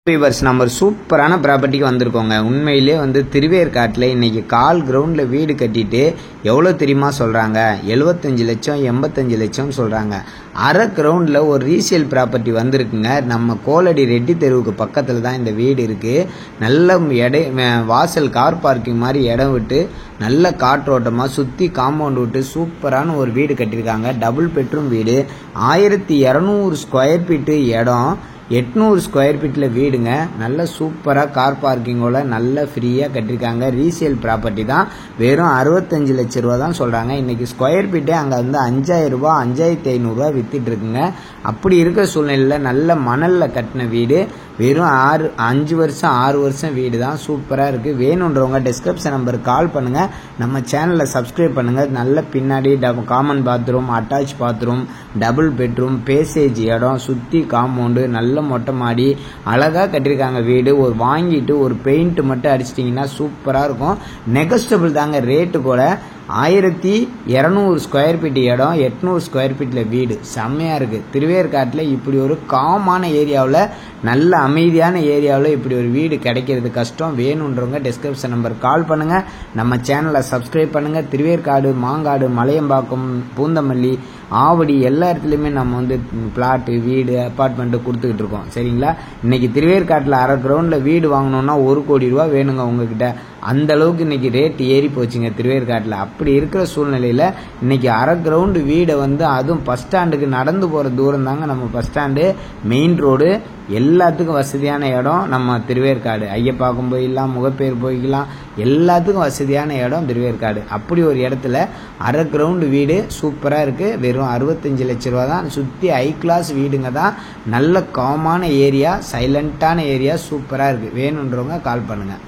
Viewers நம்ம ஒரு சூப்பரான ப்ராப்பர்ட்டிக்கு வந்திருக்கோங்க. உண்மையிலே திருவேற்காட்டில் இன்னைக்கு கால் கிரவுண்டில் வீடு கட்டிட்டு எவ்வளோ தெரியுமா சொல்கிறாங்க? 75 லட்சம் 85 லட்சம் சொல்கிறாங்க. அரை கிரவுண்டில் ஒரு ரீசேல் ப்ராப்பர்ட்டி வந்திருக்குங்க. நம்ம கோலடி ரெட்டி தெருவுக்கு பக்கத்தில் தான் இந்த வீடு இருக்குது. நல்ல வாசல் கார் பார்க்கிங் மாதிரி இடம் விட்டு நல்ல காற்றோட்டமாக சுற்றி காம்பவுண்ட் விட்டு சூப்பரான ஒரு வீடு கட்டியிருக்காங்க. டபுள் பெட்ரூம் வீடு, 1200 ஸ்கொயர் ஃபீட்டு இடம், 800 ஸ்கொயர் ஃபீட்டில் வீடுங்க. நல்ல சூப்பராக கார் பார்க்கிங்கோட நல்ல ஃப்ரீயாக கட்டியிருக்காங்க. ரீசேல் ப்ராப்பர்ட்டி தான். வெறும் 65 லட்ச ரூபா தான் சொல்கிறாங்க. இன்றைக்கி ஸ்கொயர் ஃபீட்டே அங்கே 5000 ரூபா 5500 விற்றுட்டு இருக்குங்க. அப்படி இருக்கிற சூழ்நிலையில் நல்ல மணலில் கட்டின வீடு, வெறும் 5 வருஷம் 6 வருஷம் வீடு தான். சூப்பராக இருக்குது. வேணுன்றவங்க டிஸ்கிரிப்ஷன் நம்பருக்கு கால் பண்ணுங்கள். நம்ம சேனலை சப்ஸ்கிரைப் பண்ணுங்கள். நல்ல பின்னாடி common bathroom, attach bathroom, double bedroom, passage இடம், சுற்றி காம்பவுண்டு, நல்ல மொட்டை மாடி, அழகாக கட்டியிருக்காங்க வீடு. ஒரு வாங்கிட்டு ஒரு பெயிண்ட் மட்டும் அடிச்சிட்டிங்கன்னா சூப்பராக இருக்கும். நெகஸ்டபிள் தாங்க ரேட்டு கூட. 1200 ஸ்கொயர் ஃபீட் இடம், 800 ஸ்கொயர் ஃபீட்டில் வீடு. செம்மையாக இருக்குது. திருவேற்காட்டில் இப்படி ஒரு காமான ஏரியாவில், நல்ல அமைதியான ஏரியாவில் இப்படி ஒரு வீடு கிடைக்கிறது கஷ்டம். வேணுன்றவங்க டிஸ்கிரிப்ஷன் நம்பர் கால் பண்ணுங்கள். நம்ம சேனலை சப்ஸ்கிரைப் பண்ணுங்கள். திருவேற்காடு, மாங்காடு, மலையம்பாக்கம், பூந்தமல்லி, ஆவடி எல்லா இடத்துலையுமே நம்ம பிளாட்டு, வீடு, அப்பார்ட்மெண்ட்டு கொடுத்துக்கிட்டு இருக்கோம். சரிங்களா? இன்றைக்கி திருவேற்காட்டில் அரை கிரவுண்டில் வீடு வாங்கணுன்னா 1 கோடி ரூபா வேணுங்க உங்ககிட்ட. அந்த அளவுக்கு இன்றைக்கி ரேட் ஏறி போச்சுங்க திருவேற்காட்டில். அப்படி இருக்கிற சூழ்நிலையில் இன்றைக்கி அரை கிரவுண்டு வீடை அதுவும் பஸ் ஸ்டாண்டுக்கு நடந்து போகிற தூரம் தாங்க நம்ம பஸ் ஸ்டாண்டு, மெயின் ரோடு, எல்லாத்துக்கும் வசதியான இடம் நம்ம திருவேற்காடு. ஐயப்பாக்கம் போயிடலாம், முகப்பேர் போய்க்கலாம், எல்லாத்துக்கும் வசதியான இடம் திருவேற்காடு. அப்படி ஒரு இடத்துல அரை கிரவுண்டு வீடு சூப்பராக இருக்குது. வெறும் 65 லட்ச ரூபா தான். சுற்றி ஹை கிளாஸ் வீடுங்க தான். நல்ல காமான ஏரியா, சைலண்ட்டான ஏரியா, சூப்பராக இருக்குது. வேணுன்றவங்க கால் பண்ணுங்கள்.